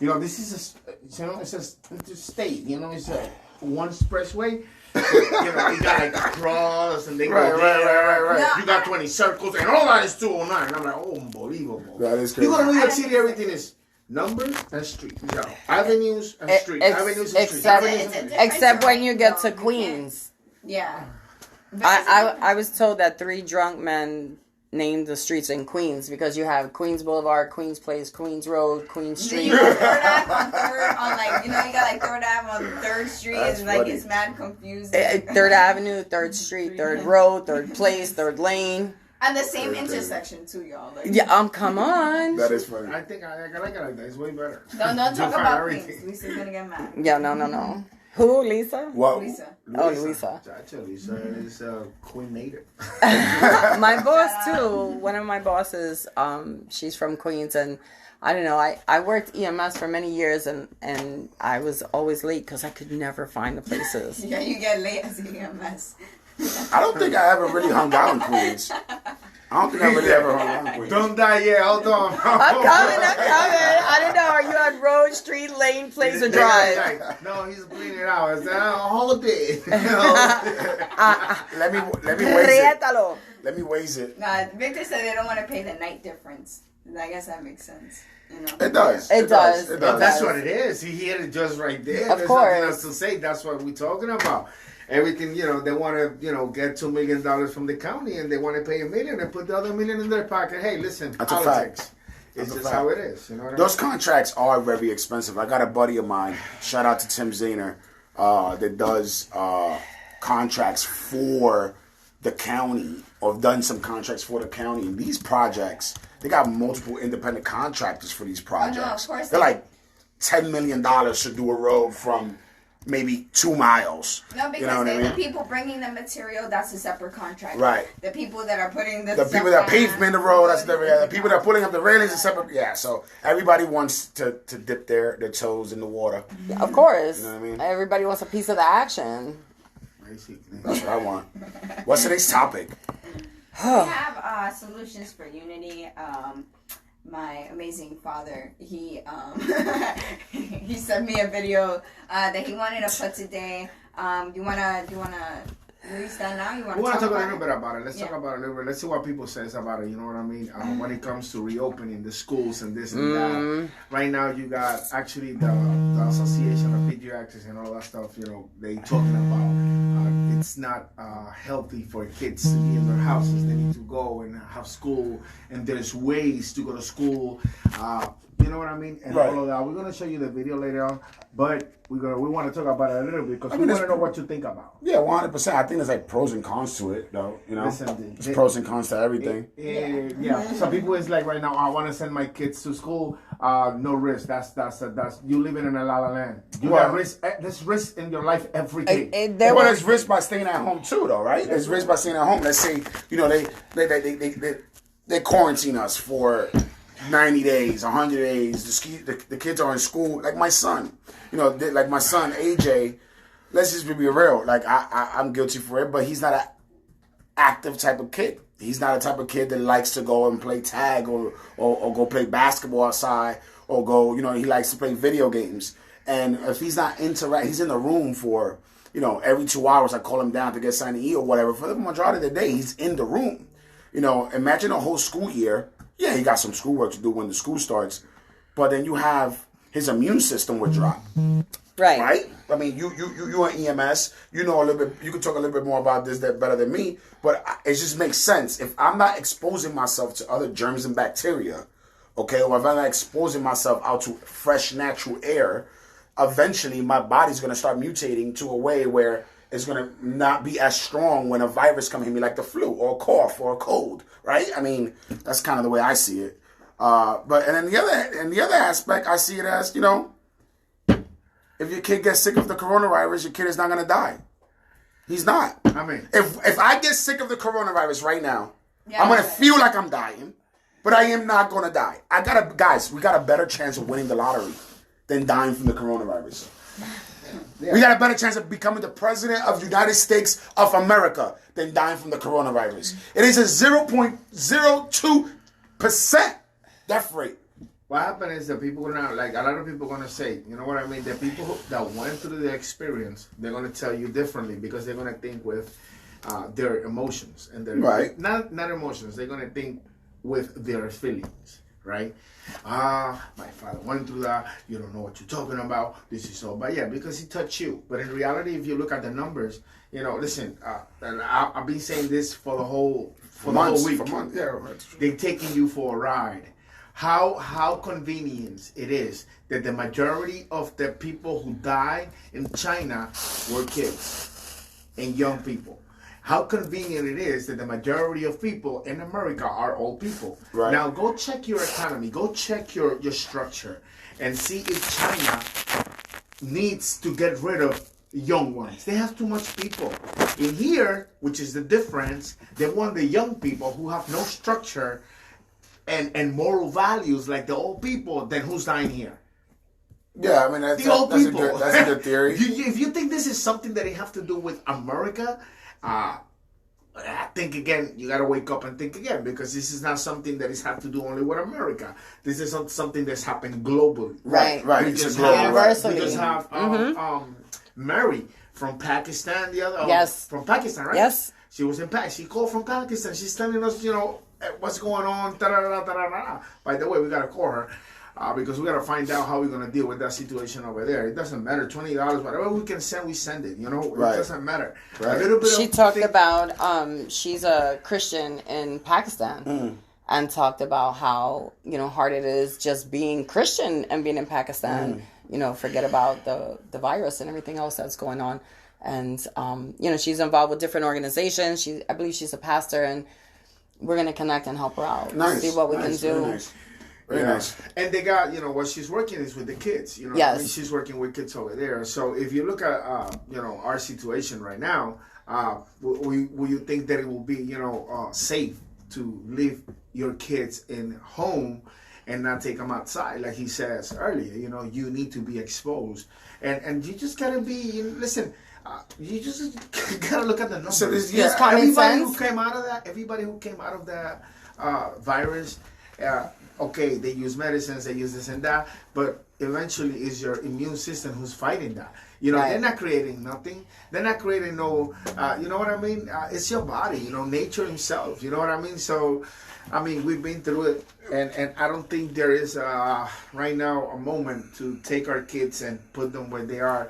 You know, this is it's a state. You know, it's a one expressway. You know, you got like cross and they go right. No, you got 20 circles and all that is 209. I'm like, oh, unbelievable. That is crazy. You go to New York City, everything is numbers and streets. You know, avenues and streets. Avenues and streets. Except when you get to Queens. Yeah. I was told that 3 drunk men named the streets in Queens because you have Queens Boulevard, Queens Place, Queens Road, Queens Street. You got Third Ave on Third, on like, you know, you got like Third Ave on 3rd Street. That's and like funny. it's mad confusing. 3rd Avenue, 3rd Street, 3rd Road, 3rd Place, 3rd Lane. And the same intersection too, y'all. Like, Yeah, come on. That is funny. I think I like it like that. It's way better. don't talk find about everything. Queens. Lisa's gonna get mad. Yeah, no. Who, Lisa? Well, Lisa. Oh, Luisa. Lisa is Queen Native. My boss too. One of my bosses, she's from Queens, and I don't know. I worked EMS for many years, and I was always late because I could never find the places. Yeah, you get late as EMS. I don't think I ever really hung out in Queens. I don't think I really ever hung out in Queens. Don't die yet. Hold on. I'm coming. I don't know. Are you on Road, Street, Lane, Place, or Drive? No, he's bleeding it out. It's a holiday. Let me waste it. Riétalo. Let me waste it. Nah, Victor said they don't want to pay the night difference. I guess that makes sense. You know. It does. It does. That's what it is. He hit it just right there. Of There's course. nothing else to say. That's what we're talking about. Everything, you know, they want to, you know, get $2 million from the county and they want to pay $1 million and put the other $1 million in their pocket. Hey, listen, That's a politics. fact. It's That's a just fact. how it is. You know what I Those mean? contracts are very expensive. I got a buddy of mine, shout out to Tim Zahner, that does contracts for the county, or done some contracts for the county. And these projects, they got multiple independent contractors for these projects. of course They're they- like $10 million to do a road from maybe 2 miles. No, because you know what I the mean? people bringing the material, that's a separate contract. Right. The people that are putting The people that pavement the road, that's different. Yeah, the people that are putting up the railings is separate. Yeah, so everybody wants to dip their toes in the water. Of course. You know what I mean? Everybody wants a piece of the action. Basically. That's what I want. What's today's topic? We have solutions for unity. My amazing father, he he sent me a video that he wanted to put today. Do you wanna release that now? We want to talk a little it? bit about it. Let's talk about it a little bit. Let's see what people says about it. You know what I mean? When it comes to reopening the schools and this and that. Right now, you got actually the Association of Pediatrics and all that stuff. You know, they talking about it's not healthy for kids to be in their houses. They need to go and have school, and there's ways to go to school. You know what I mean? And Right. all of that. We're gonna show you the video later on, but we want to talk about it a little bit because I mean, we want to know what you think about. Yeah, 100%. I think there's like pros and cons to it, though. You know, Listen, there's pros and cons to everything. Yeah. Some people is like right now. I want to send my kids to school. No risk. That's you living in a la la land. You got risk. There's risk in your life every day. Well, there's risk by staying at home too, though, right? There's risk by staying at home. Let's say, you know, they quarantine us for 90 days, 100 days. The kids are in school. Like my son, you know, like my son AJ. Let's just be real. Like I'm guilty for it, but he's not an active type of kid. He's not a type of kid that likes to go and play tag or go play basketball outside or go. You know, he likes to play video games. And if he's not he's in the room for, you know, every 2 hours I call him down to get something to eat or whatever. For the majority of the day, he's in the room. You know, imagine a whole school year. Yeah, he got some schoolwork to do when the school starts, but then you have his immune system would drop. Right. Right? I mean, you are EMS. You know a little bit. You can talk a little bit more about this that better than me. But it just makes sense if I'm not exposing myself to other germs and bacteria, okay, or if I'm not exposing myself out to fresh natural air. Eventually, my body's gonna start mutating to a way where it's gonna not be as strong when a virus comes hit me, like the flu or a cough or a cold. Right? I mean, that's kind of the way I see it. But then the other aspect, I see it as, you know, if your kid gets sick of the coronavirus, your kid is not gonna die. He's not. I mean, if I get sick of the coronavirus right now, I'm gonna feel like I'm dying, but I am not gonna die. We got a better chance of winning the lottery than dying from the coronavirus. Yeah. We got a better chance of becoming the president of the United States of America than dying from the coronavirus. It is a 0.02% death rate what happened is that people gonna like a lot of people gonna say, you know what I mean? The people that went through the experience, they're gonna tell you differently because they're gonna think with their emotions and their Right. not emotions. They're gonna think with their feelings, right? My father went through that. You don't know what you're talking about. This is so bad. Yeah, because he touched you. But in reality, if you look at the numbers, you know, listen. And I've been saying this for the whole week. For months. Yeah, right. They're taking you for a ride. How convenient it is that the majority of the people who died in China were kids and young people. How convenient it is that the majority of people in America are old people. Right. Now go check your economy, go check your structure, and see if China needs to get rid of young ones. They have too much people. In here, which is the difference, they want the young people who have no structure and moral values like the old people, then who's dying here? Yeah, I mean that's Old a people. good theory. If you think this is something that it have to do with America, I think again, you got to wake up and think again, because this is not something that is have to do only with America. This is something that's happened globally. Right. Right. We It's a just global- have, Universally. we just have Mary from Pakistan. The other Yes. from Pakistan, right? Yes. She was in She called from Pakistan. She's telling us, you know, what's going on. By the way, we gotta call her. Because we gotta find out how we're gonna deal with that situation over there. It doesn't matter, $20, whatever we can send, we send it. You know, Right. it doesn't matter. Right. A little bit. She of talked thing- about she's a Christian in Pakistan and talked about how, you know, hard it is just being Christian and being in Pakistan. You know, forget about the virus and everything else that's going on. And you know, she's involved with different organizations. I believe she's a pastor, and we're gonna connect and help her out. Nice. See what we can Nice, do. Very nice. Very Yeah. nice. And they got, you know, what she's working is with the kids. You know, Yes. I mean, she's working with kids over there. So if you look at, you know, our situation right now, will you think that it will be, you know, safe to leave your kids in home and not take them outside? Like he says earlier, you know, you need to be exposed. And you just gotta be, listen, you just gotta look at the numbers. So this- Just common everybody sense. who came out of that virus, okay, they use medicines, they use this and that, but eventually it's your immune system who's fighting that. You know, Right. they're not creating nothing. They're not creating no, you know what I mean? It's your body, you know, nature himself, you know what I mean? So, I mean, we've been through it, and I don't think there is, right now, a moment to take our kids and put them where they are.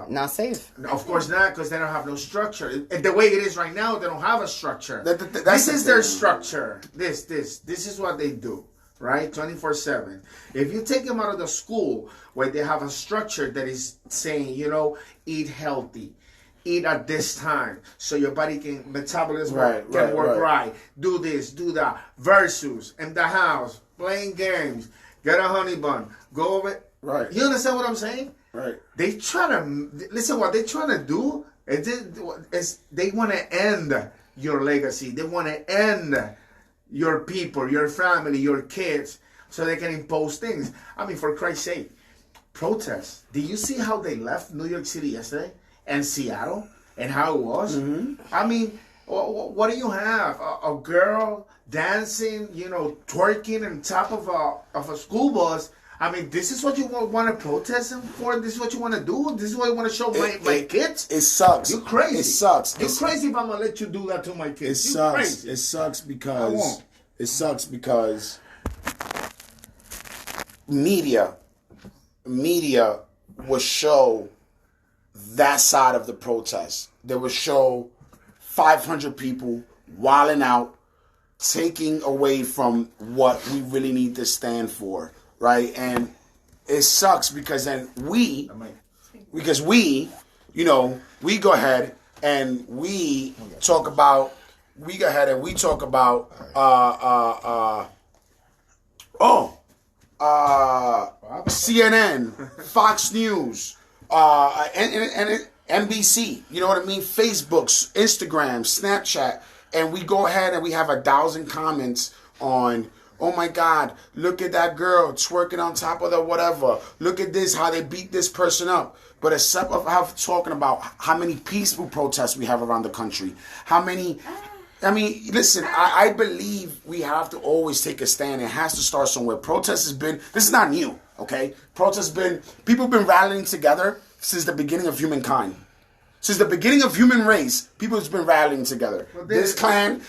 Not safe. Of course not, because they don't have no structure. The way it is right now, they don't have a structure. That's This the is their thing. structure. This is what they do, right? 24/7. If you take them out of the school where they have a structure that is saying, you know, eat healthy, eat at this time, so your body can metabolism can work right. Do this, do that. Versus in the house playing games, get a honey bun, go over. Right. You understand what I'm saying? Right. They try to listen. What they trying to do is they want to end your legacy. They want to end your people, your family, your kids, so they can impose things. I mean, for Christ's sake, protests. Did you see how they left New York City yesterday and Seattle and how it was? I mean, what do you have? A girl dancing, you know, twerking on top of a school bus. I mean, this is what you want to protest them for? This is what you want to do? This is what you want to show my kids? It sucks. You crazy. It sucks. You're crazy if I'm going to let you do that to my It kids. You sucks. crazy. It sucks I because won't. media will show that side of the protest. They will show 500 people wilding out, taking away from what we really need to stand for, right? And it sucks because then we, you know, we go ahead and we talk about, CNN, Fox News, and NBC, you know what I mean? Facebook's, Instagram, Snapchat, and we go ahead and we have 1,000 comments on, oh my God, look at that girl twerking on top of the whatever. Look at this, how they beat this person up. But except of talking about how many peaceful protests we have around the country, how many I mean, listen, I believe we have to always take a stand. It has to start somewhere. Protest has been, this is not new, okay? Protest has been, people have been rallying together since the beginning of humankind. Since the beginning of human race, people have been rallying together. This clan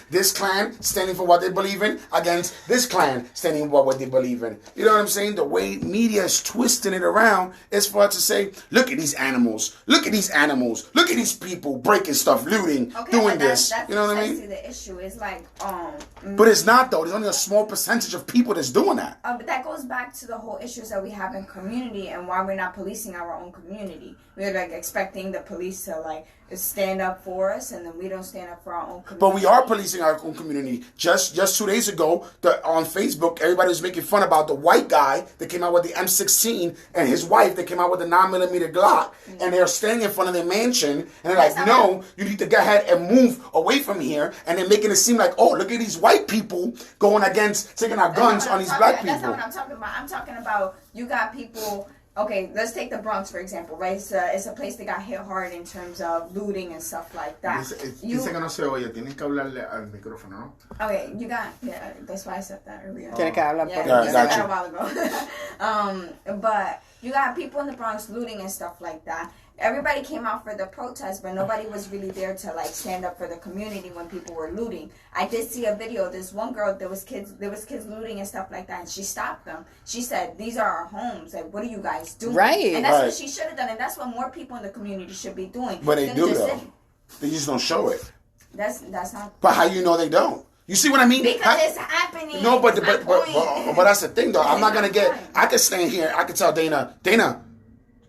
standing for what they believe in against this clan standing for what they believe in. You know what I'm saying? The way media is twisting it around is for us to say, look at these animals. Look at these animals. Look at these people breaking stuff, looting, doing this. That's you know what I mean? The issue is like, But it's not though. There's only a small percentage of people that's doing that. but that goes back to the whole issues that we have in community and why we're not policing our own community. We're like expecting the police to like stand up for us, and then we don't stand up for our own community. But we are policing our own community. Just 2 days ago, on Facebook, everybody was making fun about the white guy that came out with the M16 and his wife that came out with the 9mm Glock, and they're standing in front of their mansion, and they're like, no, you need to go ahead and move away from here, and they're making it seem like, oh, look at these white people going against taking our guns on these black people. That's not what I'm talking about. I'm talking about you got people. Okay, let's take the Bronx for example, right? It's a place that got hit hard in terms of looting and stuff like that. Dice que no se oye, tienes que hablarle al micrófono, ¿no? Okay, you got, yeah, that's why I said that earlier. Tiene que hablar por Yeah, el you said that a while ago. But you got people in the Bronx looting and stuff like that. Everybody came out for the protest, but nobody was really there to like stand up for the community when people were looting. I did see a video. This one girl, there was kids looting and stuff like that, and she stopped them. She said, "These are our homes. Like, what are you guys doing?" Right. And that's what she should have done, and that's what more people in the community should be doing. But they do though. They just don't show it. That's not. But how you know they don't? You see what I mean? Because it's happening. No, but that's the thing though. I'm not gonna get. I could stand here. I could tell Dana,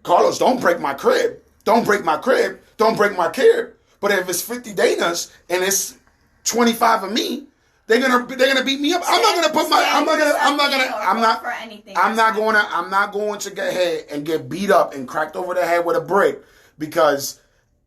Carlos, don't break my crib. Don't break my crib. Don't break my crib. But if it's 50 Danas and it's 25 of me, they're gonna beat me up. I'm not going to get ahead and get beat up and cracked over the head with a brick because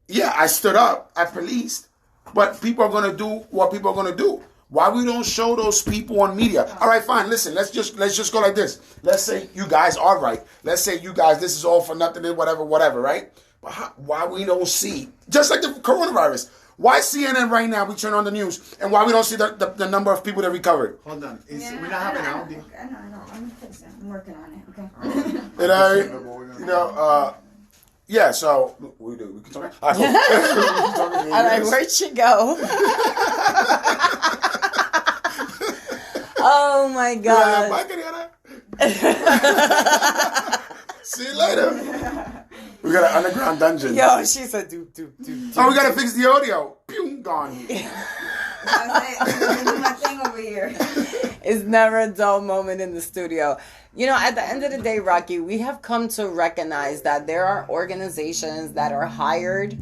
yeah, I stood up, I policed, but people are gonna do what people are gonna do. Why we don't show those people on media? All right, fine. Listen, let's just go like this. Let's say you guys are right. Let's say you guys, this is all for nothing and whatever, right? But why we don't see, just like the coronavirus, why CNN right now, we turn on the news, and why we don't see the number of people that recovered? Hold on. We're not having audio. I know. I'm working on it, Okay? Yeah, so we can talk. All right, cool. I'm like, where'd she go? Oh my God. See you later. We got an underground dungeon. Yo, she said, do. Oh, we gotta fix the audio. Pew, gone. I'm doing my thing over here. It's never a dull moment in the studio. You know, at the end of the day, Rocky, we have come to recognize that there are organizations that are hired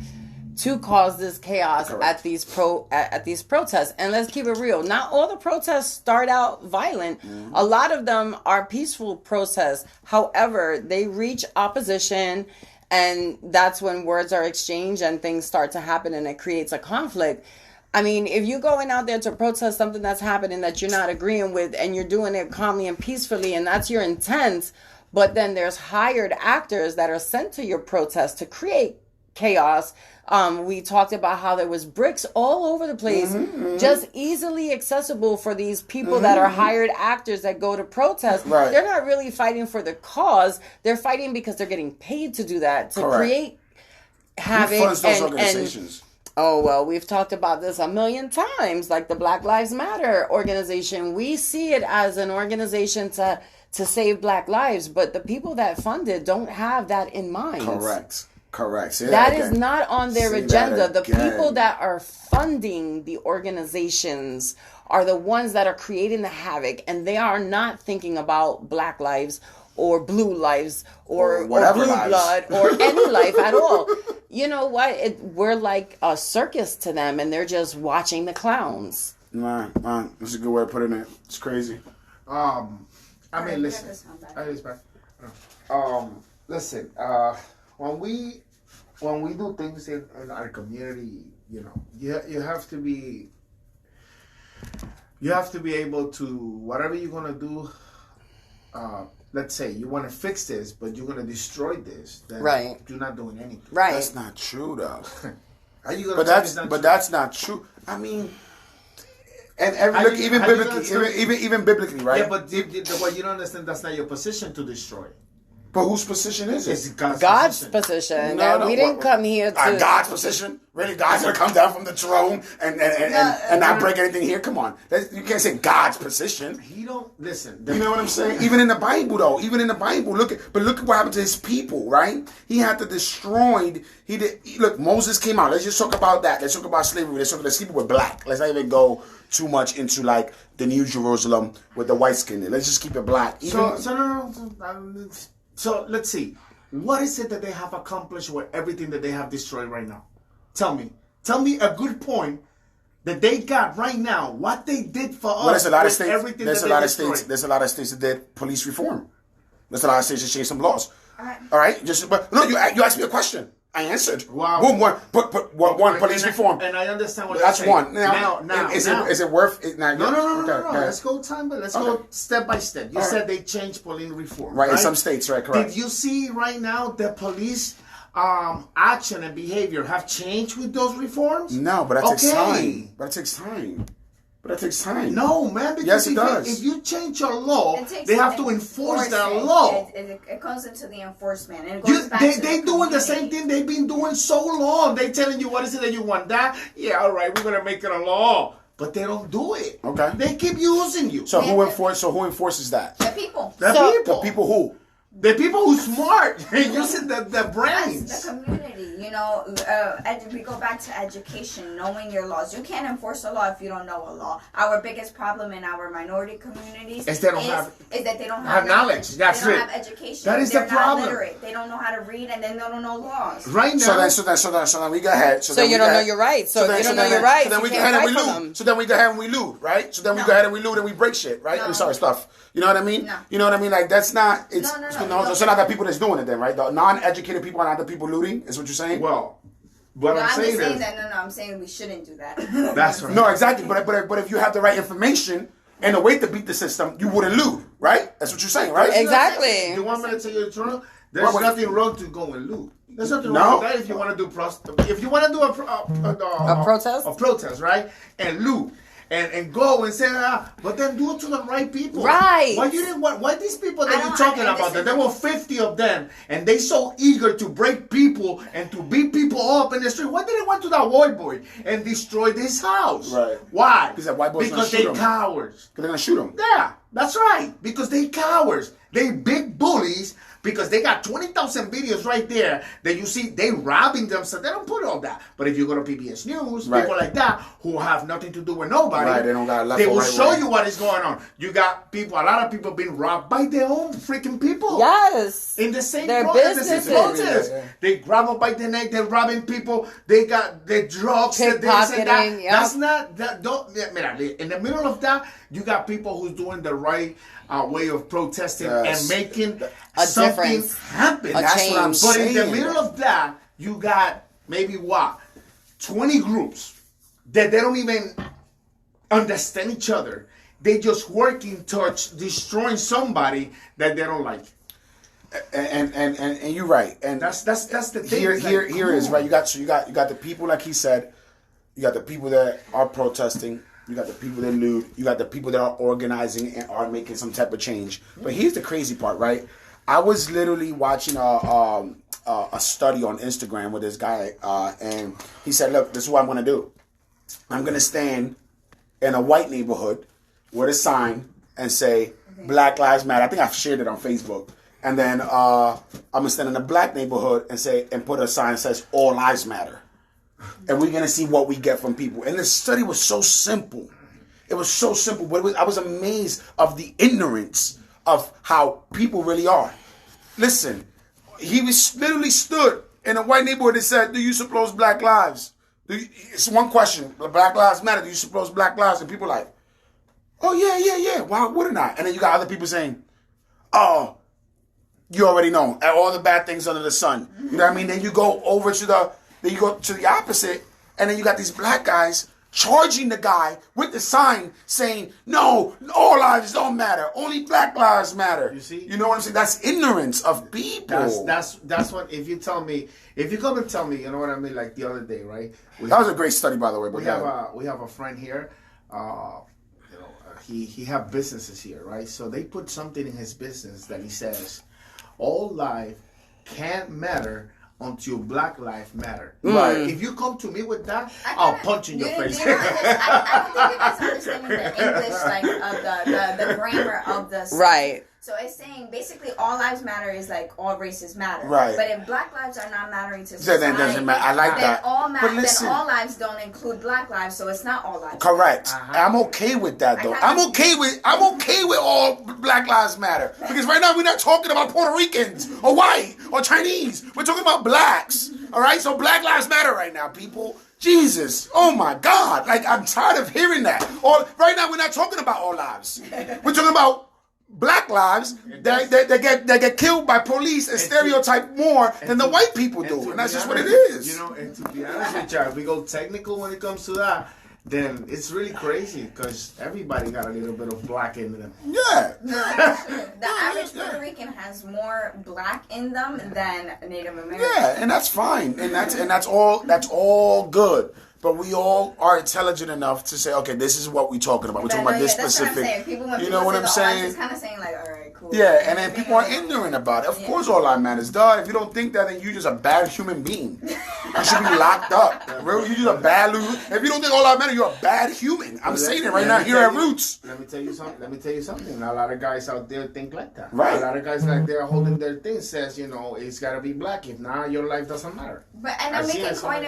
to cause this chaos at these protests. And let's keep it real. Not all the protests start out violent. Mm-hmm. A lot of them are peaceful protests. However, they reach opposition, and that's when words are exchanged and things start to happen, and it creates a conflict. I mean, if you're going out there to protest something that's happening that you're not agreeing with, and you're doing it calmly and peacefully, and that's your intent, but then there's hired actors that are sent to your protest to create chaos. We talked about how there was bricks all over the place, just easily accessible for these people that are hired actors that go to protest. Right. They're not really fighting for the cause. They're fighting because they're getting paid to do that, to create havoc. Who funds those organizations? Oh, well, we've talked about this a million times, like the Black Lives Matter organization. We see it as an organization to save Black lives, but the people that fund it don't have that in mind. Correct. Say that is not on their agenda. The people that are funding the organizations are the ones that are creating the havoc, and they are not thinking about Black lives or blue lives or blue lives. blood or any life at all. You know what? We're like a circus to them, and they're just watching the clowns. Man, that's a good way of putting it. It's crazy. I mean, listen. Listen. When we do things in our community, you know, you have to be able to, whatever you're gonna do. Let's say you want to fix this, but you're gonna destroy this. Then you're not doing anything. Right. That's not true, though. Are you gonna? That's not true. I mean, And How look, you- even how you biblically, gonna say- even biblically, right? Yeah, but what you don't understand, that's not your position to destroy. But whose position is It's it? God's position. position. No, no, we didn't what- come here to. God's position? Really? God's gonna come down from the throne and not break anything here? Come on. You can't say God's position. He don't listen. You know what I'm saying? Even in the Bible, though, look at what happened to his people, right? He had to destroy. Look, Moses came out. Let's just talk about that. Let's talk about slavery. Let's keep it with black. Let's not even go too much into like the New Jerusalem with the white skin. Let's just keep it black. So let's see. What is it that they have accomplished with everything that they have destroyed right now? Tell me a good point that they got right now. What they did for us. Well, there's a lot of with states. everything There's that a they lot of destroyed. states. There's a lot of states that did police reform. There's a lot of states that changed some laws. All right. But no, you asked me a question. I answered. Wow. Boom. One police reform. And I understand what That's you're saying. one. Now, is it worth it? Now, No. okay. Let's go Let's go step by step. You said they changed police reform. Right, in some states, right? Correct. Did you see right now the police action and behavior have changed with those reforms? No, but that takes time. But it takes time. No, man. Because Yes, it does. If you change your law, It takes they have to enforce that enforcement. law. It comes into the enforcement, and it goes back to They the doing the community. same thing they've been doing so long. They telling you what is it that you want that? Yeah, all right, we're gonna make it a law, but they don't do it. Okay. They keep using you. So who enforces that? The people. the So- people, The people who? the people who smart, using the That's brains. the community. We go back to education, knowing your laws. You can't enforce a law if you don't know a law. Our biggest problem in our minority communities Is they don't have- is that they don't have knowledge. That's they don't it. have education. That is They're the problem. Not literate. They don't know how to read, and they don't know laws. Right now, So then we go ahead. So you don't know your rights. So if you don't know your rights, So then we you go can't ahead and we fight for loot. them. So then we go ahead and we loot, right? So then we go ahead and we loot and we break shit, right? No. I'm sorry, stuff. You know what I mean? No. You know what I mean? Like that's not. It's No. So not the people that's doing it then, right? The non-educated people are not the people looting. Is what you're saying? well, what No, I'm I'm just saying saying is that. No, I'm saying we shouldn't do that. that's right. No, exactly. But if you have the right information and a way to beat the system, you wouldn't loot, right? That's what you're saying, right? Exactly. You want me to tell you the truth? There's What- nothing wrong to go and loot. There's nothing No. wrong with that if you want to do if you want to do a protest? a protest, right? And loot. And go and say, but then do it to the right people. Right. Why these people I that you're don't- talking I about, that there disagree. were 50 of them, and they so eager to break people and to beat people up in the street. Why did they went to that white boy and destroyed his house? Right. Why? Because that white boy's gonna Because shoot they him. cowards. They're gonna shoot him. Yeah, that's right. Because they cowards. They big bullies because they got 20,000 videos right there that you see they robbing them, so they don't put all that. But if you go to PBS News, Right. people like that who have nothing to do with nobody, Right, they don't got a left they or will right show way. you what is going on. You got people, a lot of people being robbed by their own freaking people. Yes. In the same Their protest, businesses. protest. Yeah. They grab them by the neck, they're robbing people, they got the drugs, the this and that. Pickpocketing, yep. That's not, that don't, mira, in the middle of that, you got people who's doing the right way of protesting Yes. and making A something difference. happen. A That's what I'm change. But saying. in the middle of that, you got maybe 20 groups that they don't even understand each other. They just working towards destroying somebody that they don't like. And you're right. And That's the thing. here It's like, here is come right. on. You got the people, like he said. You got the people that are protesting. You got the people that loot. You got the people that are organizing and are making some type of change. But here's the crazy part, right? I was literally watching a study on Instagram with this guy, and he said, "Look, this is what I'm going to do. I'm going to stand in a white neighborhood with a sign and say Black Lives Matter." I think I've shared it on Facebook. And then I'm gonna stand in a black neighborhood and put a sign that says All Lives Matter. And we're gonna see what we get from people. And the study was so simple. It was so simple, but I was amazed of the ignorance of how people really are. Listen, he was literally stood in a white neighborhood and said, "Do you suppose Black lives? It's one question. Black Lives Matter. Do you suppose Black lives?" And people are like, "Oh yeah. Why wouldn't I?" And then you got other people saying, "Oh, you already know all the bad things under the sun." You know what I mean? Then you go over to the opposite, and then you got these black guys charging the guy with the sign saying, "No, all lives don't matter. Only Black lives matter." You see? You know what I'm saying? That's ignorance of people. That's what, if you come and tell me, you know what I mean, like the other day, right? That was a great study, by the way. But We have a friend here. he have businesses here, right? So they put something in his business that he says, all life can't matter until Black life matter. Right. If you come to me with that, I'll punch in your face. I don't think you guys understanding the English, like of the grammar of the sentence. Right. So it's saying basically all lives matter is like all races matter. Right. But if Black lives are not mattering to So society, then it doesn't matter. I like then that. then all lives don't include Black lives, so it's not all lives. Correct. I'm okay with that though. I'm okay with all Black Lives Matter, because right now we're not talking about Puerto Ricans or white or Chinese. We're talking about blacks. All right. So Black Lives Matter right now, people. Jesus, oh my God! Like, I'm tired of hearing that. Or right now we're not talking about all lives. We're talking about Black lives that get killed by police and stereotype more than the white people do, and that's just what it is. You know, and to be honest with you, if we go technical when it comes to that, then it's really crazy because everybody got a little bit of black in them. Yeah. The average Puerto Rican has more Black in them than Native American. Yeah, and that's fine, and that's all good. But we all are intelligent enough to say, okay, this is what we're talking about. We're talking about this specific. You know what I'm saying? It's kind of saying like, all right, cool. Yeah, and then people are ignorant about it. Of course, all that matters. Duh, if you don't think that, then you're just a bad human being. You should be locked up. You're just a bad. If you don't think all that matters, you're a bad human. I'm saying it right now here at Roots. Let me tell you something. A lot of guys out there think like that. Right. A lot of guys like they're holding their thing says, it's got to be black. If not, your life doesn't matter. But and then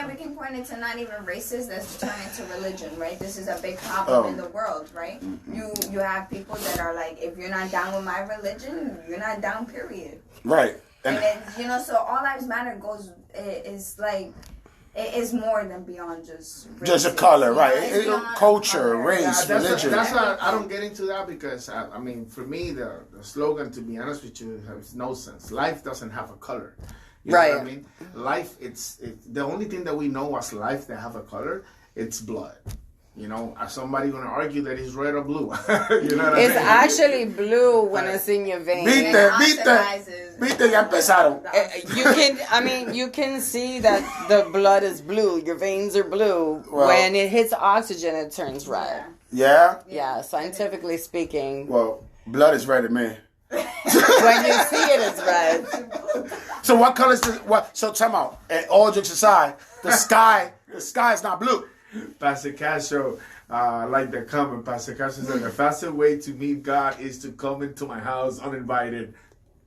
we can point it to not even races. That's turning to religion, right? This is a big problem in the world, right? You have people that are like, if you're not down with my religion, you're not down. Period. Right. And then, so all lives matter is like. It is more than beyond just a color, right? Culture, color. race, religion. That's why I don't get into that because, I mean, for me, the slogan, to be honest with you, has no sense. Life doesn't have a color. You know what I mean? Life, it's the only thing that we know as life that have a color, it's blood. Somebody gonna argue that it's red or blue. You know what I mean? It's actually blue when it's in your veins. Viste, ya empezaron. You can see that the blood is blue. Your veins are blue. Well, when it hits oxygen, it turns red. Yeah? Yeah, scientifically speaking. Well, blood is red to me. When you see it, it's red. So what color is so time out. And all jokes aside, the sky is not blue. Pastor Castro, like the comment, Pastor Castro said, the fastest way to meet God is to come into my house uninvited.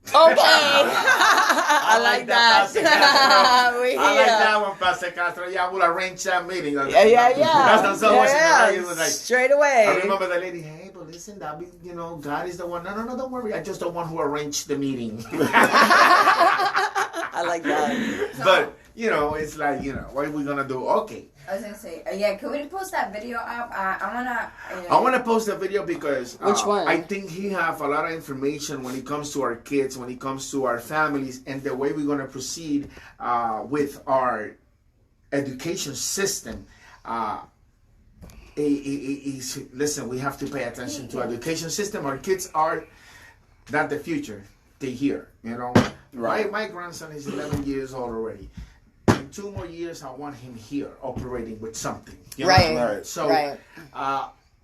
Okay. I like that. I like that one, Pastor Castro. Yeah, we'll arrange that meeting. Yeah. That's the song. It was like, straight away. I remember the lady, hey, but listen, God is the one. No, don't worry. I just the one who arranged the meeting. I like that. But, it's like, what are we going to do? Okay. I was gonna say, can we post that video up? I wanna post the video because which one? I think he have a lot of information when it comes to our kids, when it comes to our families, and the way we're gonna proceed with our education system. Listen, we have to pay attention to education system. Our kids are not the future; they here. Right. My grandson is 11 years old already. 2 more years, I want him here operating with something. Right. So,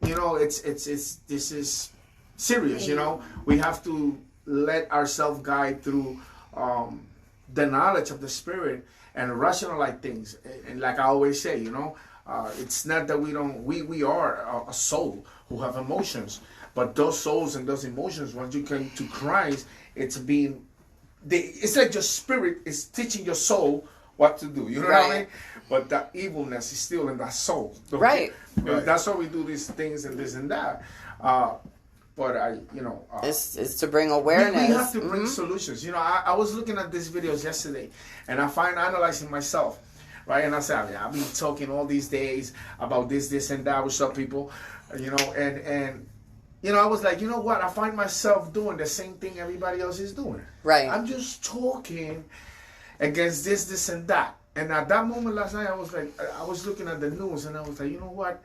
this is serious. We have to let ourselves guide through the knowledge of the Spirit and rationalize things. And like I always say, it's not that we are a soul who have emotions, but those souls and those emotions, once you come to Christ, it's like your spirit is teaching your soul what to do, you know what I mean? But that evilness is still in that soul. Right. That's why we do these things and this and that. But it's to bring awareness. We have to bring solutions. I was looking at these videos yesterday, and I find analyzing myself, right? And I said, I've been talking all these days about this, and that with some people, and I was like, what? I find myself doing the same thing everybody else is doing. Right. I'm just talking against this and that. And at that moment last night, I was like, I was looking at the news and I was like, you know what?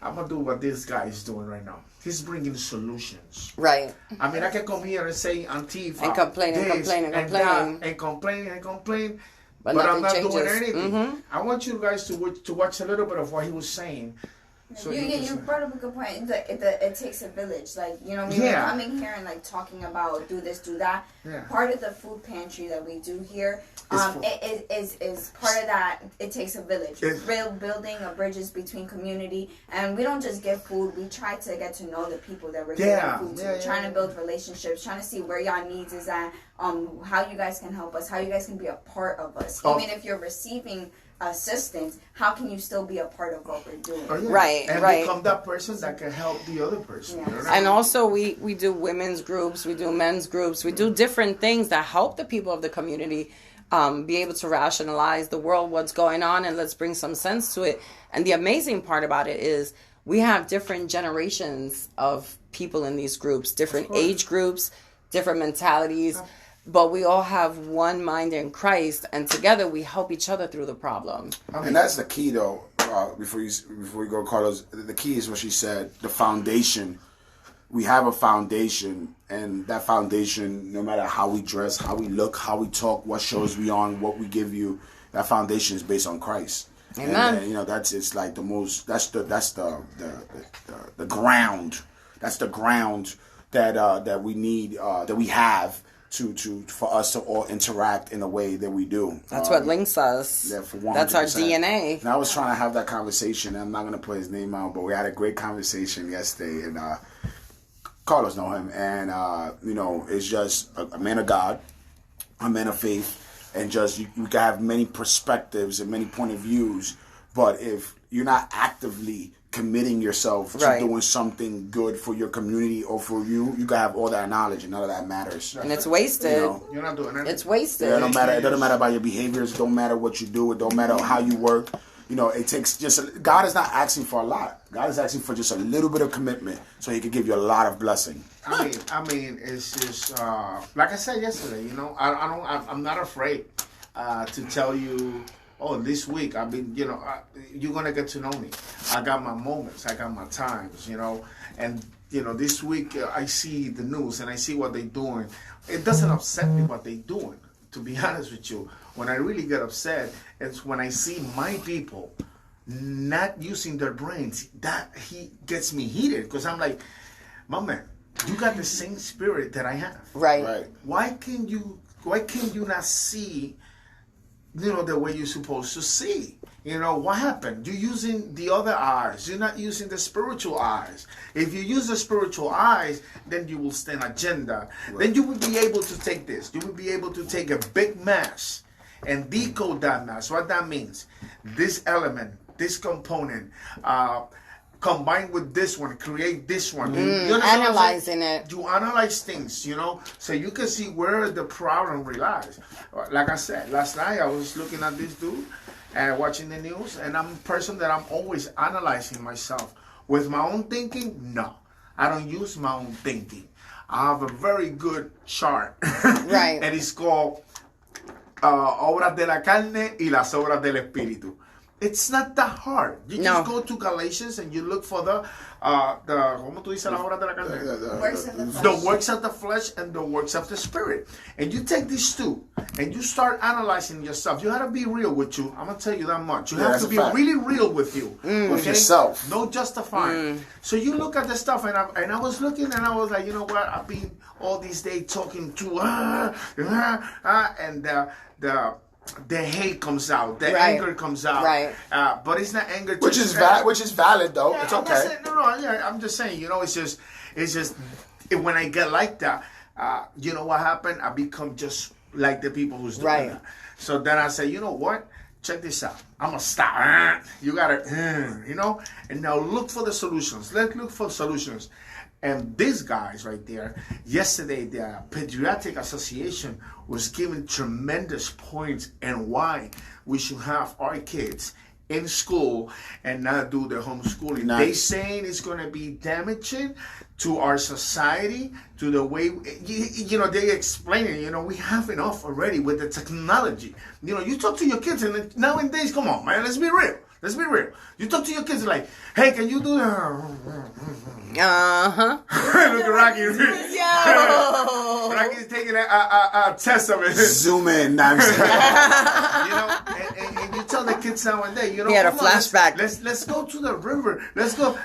I'm going to do what this guy is doing right now. He's bringing solutions. Right. I mean, I can come here and say Antifa. And complain and complain. But I'm not doing anything. I want you guys to watch a little bit of what he was saying So you brought up a good point. It takes a village. Like, you know, we were coming here and like talking about do this, do that. Yeah. Part of the food pantry that we do here, is part of that. It takes a village. Building of bridges between community, and we don't just give food. We try to get to know the people that we're giving food to. Trying to build relationships, trying to see where y'all needs is at, how you guys can help us, how you guys can be a part of us. Even if you're receiving assistance, how can you still be a part of what we're doing? Right, and right. become that person that can help the other person. Yes. You know what I And mean? also we do women's groups, we do men's groups, we do different things that help the people of the community be able to rationalize the world, what's going on, and let's bring some sense to it. And the amazing part about it is we have different generations of people in these groups, different age groups, different mentalities, but we all have one mind in Christ, and together we help each other through the problem. And that's the key, though. Before you go, Carlos, the key is what she said. The foundation. We have a foundation, and that foundation, no matter how we dress, how we look, how we talk, what shows we on, what we give you, that foundation is based on Christ. Amen. And you know, it's like the most. That's the ground. That's the ground that we need, that we have for us to all interact in the way that we do. That's what links us. Yeah, for 100%. That's our DNA. And I was trying to have that conversation, and I'm not going to put his name out, but we had a great conversation yesterday, and Carlos know him, and you know, it's just a man of God, a man of faith, and just you can have many perspectives and many point of views, but if you're not actively committing yourself to doing something good for your community or for you, you can have all that knowledge and none of that matters. And it's wasted. You know? You're not doing anything. It's wasted. It doesn't matter about your behaviors. It don't matter what you do. It don't matter how you work. You know, it takes God is not asking for a lot. God is asking for just a little bit of commitment so He can give you a lot of blessing. I mean, it's just like I said yesterday. You know, I'm not afraid to tell you. Oh, this week I've been. You know, you're gonna get to know me. I got my moments. I got my times. You know, and you know, this week I see the news and I see what they're doing. It doesn't upset me what they're doing. To be honest with you, when I really get upset, it's when I see my people not using their brains. That he gets me heated because I'm like, my man, you got the same spirit that I have. Right. Why can you not see, you know, the way you're supposed to see? You know, what happened? You're using the other eyes. You're not using the spiritual eyes. If you use the spiritual eyes, then you will stand agenda. Right. Then you will be able to take this. You will be able to take a big mass and decode that mass. What that means, this element, this component, combined with this one, create this one. You analyzing it. You analyze things, you know, so you can see where the problem relies. Like I said, last night I was looking at this dude and watching the news, and I'm a person that I'm always analyzing myself. With my own thinking, no. I don't use my own thinking. I have a very good chart. Right. And it's called Obras de la Carne y las Obras del Espíritu. It's not that hard. You just go to Galatians and you look for the ¿cómo tú dices las obras de la carne? The works of the flesh and the works of the spirit. And you take these two and you start analyzing yourself. You have to be real with you. I'm going to tell you that much. You have to be really real with you. With yourself. No justifying. So you look at the stuff and I was looking and I was like, you know what? I've been all these days talking to and the hate comes out, the anger comes out, but it's not anger. Which is valid though. Yeah, it's okay. I'm just saying. You know, it's just when I get like that, you know what happened? I become just like the people who's doing that. So then I say, you know what? Check this out. I'm gonna stop. You gotta, you know, and now look for the solutions. Let's look for solutions. And these guys right there, yesterday the Pediatric Association was giving tremendous points and why we should have our kids in school and not do the homeschooling. Nice. They saying it's going to be damaging to our society, to the way, you know, they explain it. You know, we have enough already with the technology. You know, you talk to your kids and nowadays, come on, man, let's be real. Let's be real. You talk to your kids like, hey, can you do that? Look at Rocky. Rocky's taking a test of it. Zoom in. You know, and you tell the kids kids nowadays, you know, He had a come on, flashback. Let's go to the river. Let's go.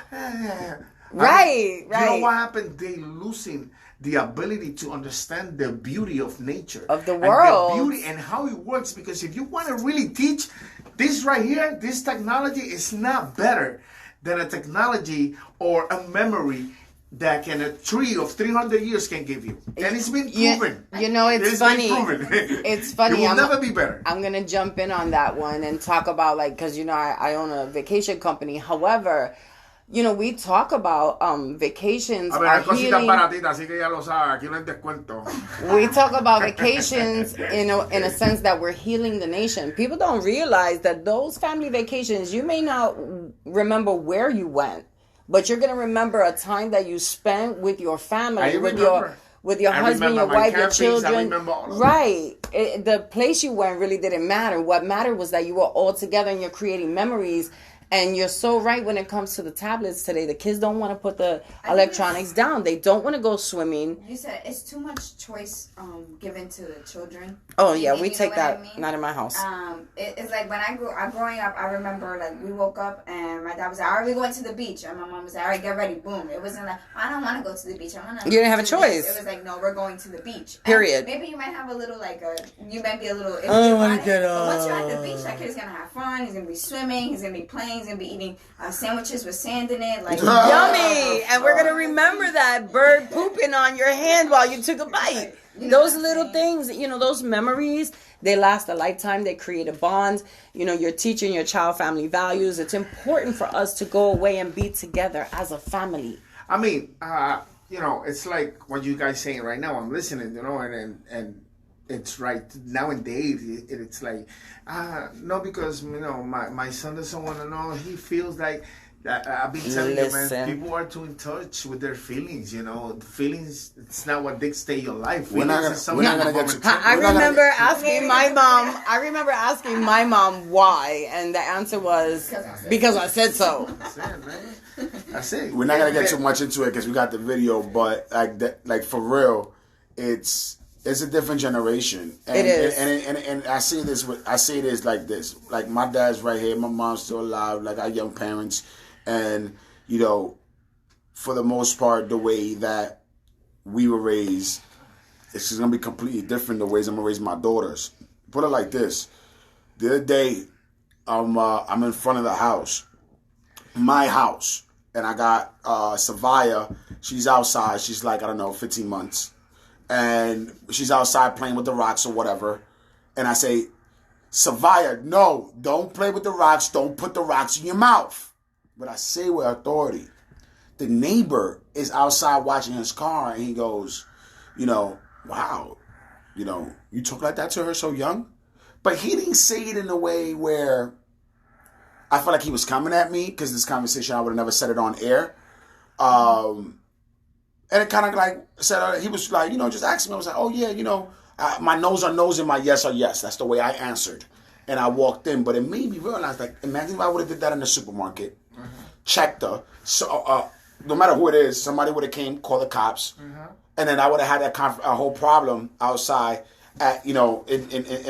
Right. You know what happened? They losing the ability to understand the beauty of nature, of the and world, the beauty and how it works. Because if you want to really teach this right here, this technology is not better than a technology or a memory that a tree of 300 years can give you. And it's been proven. You know, it's funny. It's funny. It will never be better. I'm going to jump in on that one and talk about, like, because, you know, I own a vacation company. However, you know, we talk about vacations are healing. We talk about vacations in a sense that we're healing the nation. People don't realize that those family vacations, you may not remember where you went, but you're going to remember a time that you spent with your family, with your husband, your wife, your children. Right. The place you went really didn't matter. What mattered was that you were all together and you're creating memories. And you're so right when it comes to the tablets today. The kids don't want to put the electronics down. They don't want to go swimming. You said it's too much choice given to the children. Oh, yeah. We take that. I mean? Not in my house. It's like when growing up, I remember, like, we woke up and my dad was like, all right, we're going to the beach. And my mom was like, all right, get ready. Boom. It wasn't like, I don't want to go to the beach. You didn't have a choice. It was like, no, we're going to the beach. Period. And maybe you might have a little, like, you might be a little iffy I want to get up. But once you're at the beach, that kid is going to have fun. He's going to be swimming. He's going to be playing. He's going to be eating sandwiches with sand in it. Like, yummy. And we're going to remember that bird pooping on your hand while you took a bite. Those little things, you know, those memories, they last a lifetime. They create a bond. You know, you're teaching your child family values. It's important for us to go away and be together as a family. I mean, you know, it's like what you guys saying right now. I'm listening, you know, and it's right nowadays. It's like, no, because, you know, my son doesn't want to know. He feels like, I've been telling you, man, people are too in touch with their feelings, you know. The feelings, it's not what dictates your life. We're not gonna get to. I remember asking my mom why, and the answer was, because I said so. That's it, man. That's it. We're not gonna get too much into it because we got the video, but like for real, it's a different generation. And, it is, and I see this like this. Like, my dad's right here, my mom's still alive. Like, our young parents. And, you know, for the most part, the way that we were raised, it's just going to be completely different the ways I'm going to raise my daughters. Put it like this. The other day, I'm in front of the house, my house, and I got Savaya. She's outside. She's like, I don't know, 15 months. And she's outside playing with the rocks or whatever. And I say, Savaya, no, don't play with the rocks. Don't put the rocks in your mouth. But I say with authority. The neighbor is outside watching his car, and he goes, you know, wow, you know, you talk like that to her so young? But he didn't say it in a way where I felt like he was coming at me, because this conversation, I would have never said it on air. And it kind of like said, he was like, you know, just asking me. I was like, oh, yeah, you know, my no's are no's and my yes are yes. That's the way I answered. And I walked in, but it made me realize, like, imagine if I would have did that in the supermarket, checked her, so no matter who it is, somebody would have came, called the cops, and then I would have had a whole problem outside at, you know, in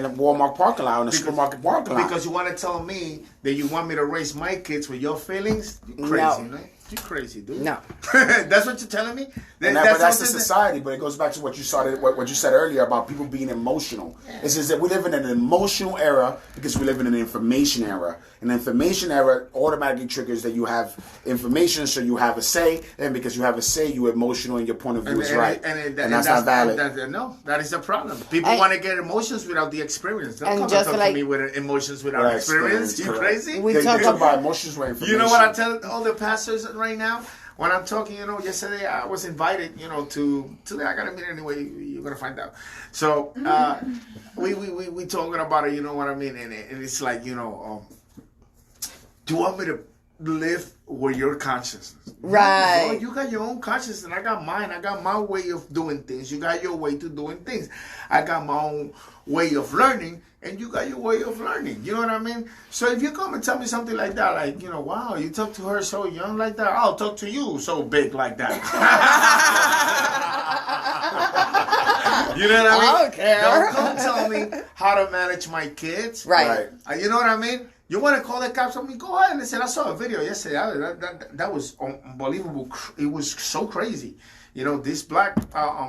a Walmart parking lot, in a supermarket parking lot. Because you want to tell me that you want me to raise my kids with your feelings? You're crazy, no. You're crazy, dude. No. That's what you're telling me? But that's the society. But it goes back to what you said earlier about people being emotional. Yeah. It's just that we live in an emotional era because we live in an information era. An information era automatically triggers that you have information, so you have a say, and because you have a say, you're emotional and your point of view is right. And that's not valid. No, that is the problem. People want to get emotions without the experience. Don't come and talk to me with emotions without experience. You crazy? We talk about emotions with information. You know what I tell all the pastors right now? When I'm talking, you know, yesterday I was invited, you know, today I got a meeting anyway, you're going to find out. So, we talking about it, you know what I mean? And it's like, you know, do you want me to live with your consciousness? Right. No, you got your own consciousness, and I got mine. I got my way of doing things. You got your way to doing things. I got my own way of learning, and you got your way of learning. You know what I mean? So if you come and tell me something like that, like, you know, wow, you talk to her so young like that, I'll talk to you so big like that. You know what I mean? I don't care. Don't come tell me how to manage my kids. Right. You know what I mean? You want to call the cops on me? Go ahead. And they said, I saw a video yesterday. That was unbelievable. It was so crazy. You know, this black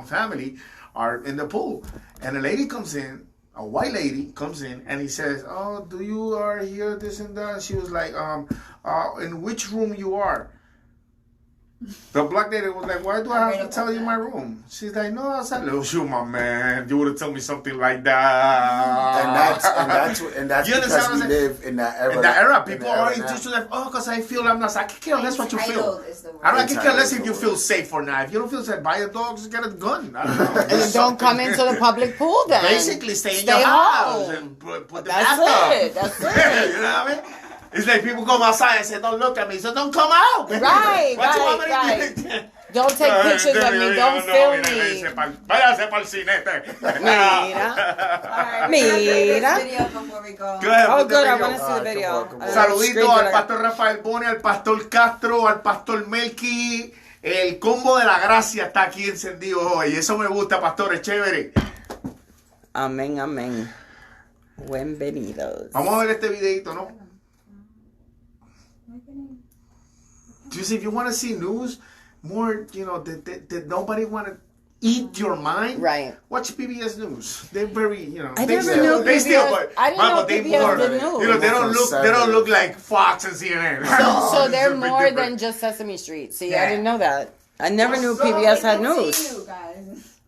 family are in the pool. And a lady comes in, a white lady comes in, and he says, oh, do you are here, this and that? And she was like, in which room you are? The black lady was like, why do I have to tell you my room? She's like, no, I said, no, you my man. You would have told me something like that. And that's You because we understand? live in that era. In that era, people era are now. just like, oh, because I feel I'm not. I can care less what you feel. Entitled is the word. I can care less if Entitled you is the feel word. safe or not. If you don't feel safe, buy a dog, just get a gun. I don't know. And then don't come into the public pool then. Basically, stay in Stay your house home. and put the That's mask it. up. That's it. You know what I mean? It's like people come outside and say, don't look at me. So don't come out. Right, What you want me right, to do? Don't take pictures of me. Don't film me. Váyase pa'l cine. Mira. Mira. Mira. Video before we go. Go ahead, Oh, put the good. I video. want to see the video. come on. Saludito al pastor Rafael Boni, al pastor Castro, al pastor Melqui. El combo de la gracia está aquí encendido hoy. Eso me gusta, pastor, es chévere. Amén, amén. Bienvenidos. Vamos a ver este videito, ¿no? Just if you want to see news, more, you know, that nobody want to eat your mind. Right. Watch PBS News. They're very, you know. I they never still, knew they PBS. still, but, I didn't know they PBS more, did news. you know, they don't look like Fox and CNN. So It's they're a bit more different. than just Sesame Street. See, Yeah. I didn't know that. I never knew What's up? PBS had They can news. see you guys.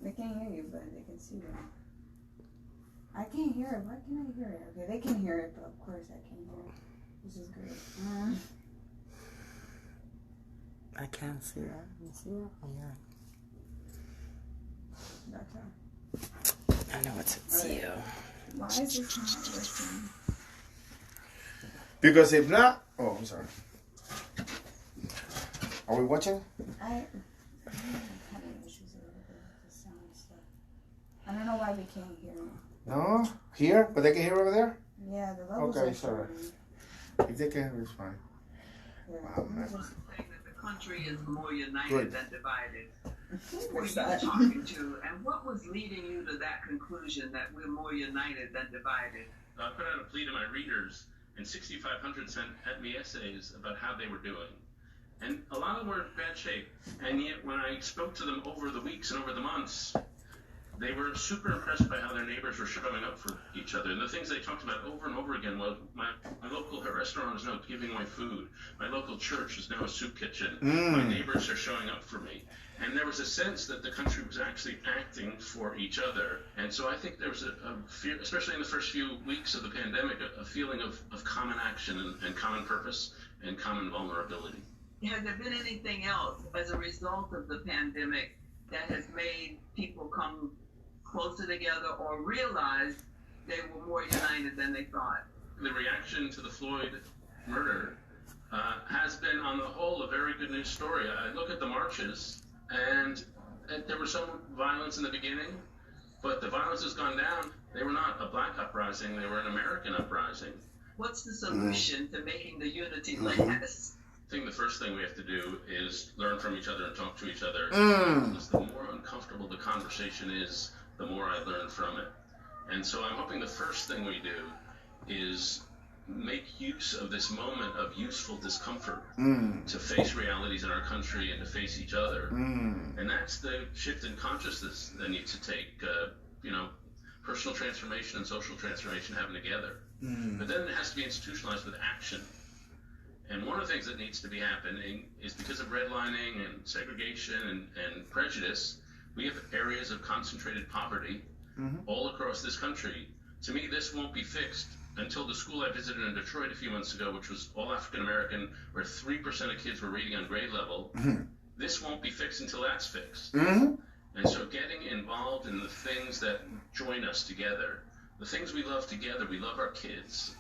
They can't hear you, but they can see you. I can't hear it. Why can't I hear it? Okay, they can hear it, but of course I can't hear it. This is great. I can't see that. You see that? Oh, yeah. That's how. I know it's you. Why is this not working? Because if not, oh, I'm sorry. Are we watching? I'm having issues a little bit with the sound stuff. I don't know why we can't hear it. No, here, but they can hear over there. Yeah, the levels Okay, are sorry. showing. If they can hear, it's fine. Yeah, Wow, man. just- Saying that the country is more united Good. than divided. Who were What's you that? talking to, and what was leading you to that conclusion that we're more united than divided? I put out a plea to my readers, and 6,500 sent me essays about how they were doing. And a lot of them were in bad shape. And yet, when I spoke to them over the weeks and over the months, they were super impressed by how their neighbors were showing up for each other. And the things they talked about over and over again was my local restaurant is now giving away food. My local church is now a soup kitchen. My neighbors are showing up for me. And there was a sense that the country was actually acting for each other. And so I think there was a fear, especially in the first few weeks of the pandemic, a feeling of common action and common purpose and common vulnerability. Has there been anything else as a result of the pandemic that has made people come closer together or realize they were more united than they thought? The reaction to the Floyd murder has been, on the whole, a very good news story. I look at the marches, and there was some violence in the beginning, but the violence has gone down. They were not a black uprising, they were an American uprising. What's the solution to making the unity last? I think the first thing we have to do is learn from each other and talk to each other. Because the more uncomfortable the conversation is, the more I learn from it. And so I'm hoping the first thing we do is make use of this moment of useful discomfort to face realities in our country and to face each other. And that's the shift in consciousness that needs to take, personal transformation and social transformation happen together. But then it has to be institutionalized with action. And one of the things that needs to be happening is because of redlining and segregation and prejudice, we have areas of concentrated poverty all across this country. To me, this won't be fixed until the school I visited in Detroit a few months ago, which was all African American, where 3% of kids were reading on grade level. This won't be fixed until that's fixed. And so getting involved in the things that join us together, the things we love together, we love our kids.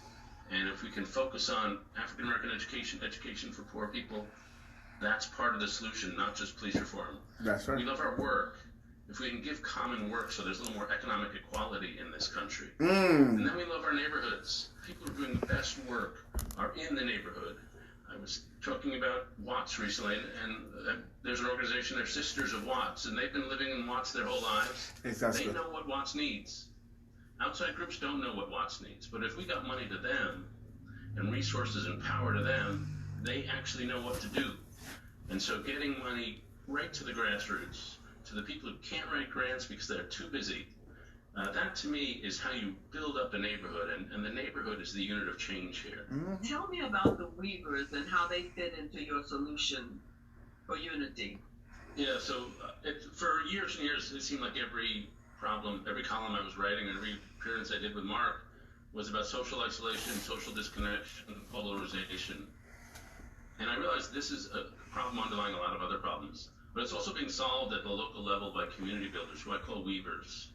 And if we can focus on African American education for poor people, that's part of the solution, not just police reform. That's right. We love our work. If we can give common work so there's a little more economic equality in this country. And then we love our neighborhoods. People who are doing the best work are in the neighborhood. I was talking about Watts recently, and there's an organization, they're Sisters of Watts, and they've been living in Watts their whole lives. Yes, that's They good. know what Watts needs. Outside groups don't know what Watts needs, but if we got money to them and resources and power to them, they actually know what to do. And so getting money right to the grassroots, to the people who can't write grants because they're too busy, that to me is how you build up a neighborhood, and the neighborhood is the unit of change here. Tell me about the Weavers and how they fit into your solution for unity. Yeah, so for years and years, it seemed like every problem, every column I was writing, and every appearance I did with Mark was about social isolation, social disconnection, polarization. And I realized this is a problem underlying a lot of other problems. But it's also being solved at the local level by community builders, who I call weavers.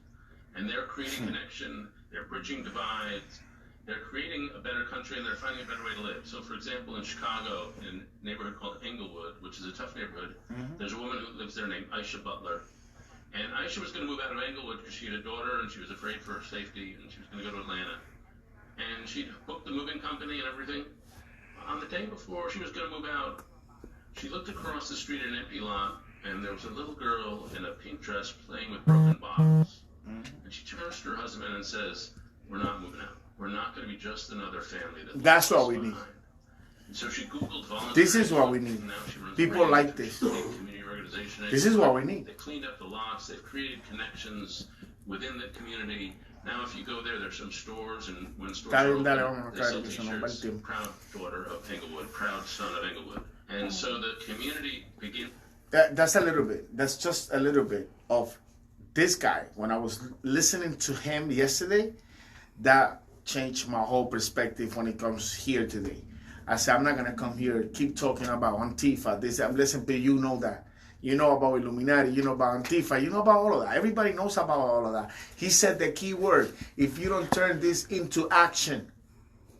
And they're creating connection, they're bridging divides, they're creating a better country, and they're finding a better way to live. So, for example, in Chicago, in a neighborhood called Englewood, which is a tough neighborhood, there's a woman who lives there named Aisha Butler. And Aisha was going to move out of Englewood because she had a daughter, and she was afraid for her safety, and she was going to go to Atlanta. And she'd booked the moving company and everything. On the day before she was going to move out, she looked across the street at an empty lot, and there was a little girl in a pink dress playing with broken bottles. And she turns to her husband and says, "We're not moving out. We're not going to be just another family that That's leaves what us we behind." need. And so she Googled volunteers. This is what we need. Now she runs People a like this. community organization. This is what we need. They cleaned up the lots. They've created connections within the community. Now, if you go there, there's some stores, and when stores are open, they sell t-shirts. Proud daughter of Englewood, proud son of Englewood. And so the community begins. That's a little bit. That's just a little bit of this guy. When I was listening to him yesterday, that changed my whole perspective when it comes here today. I said, I'm not going to come here keep talking about Antifa. This, listen, but you know that. You know about Illuminati, you know about Antifa, you know about all of that. Everybody knows about all of that. He said the key word, if you don't turn this into action.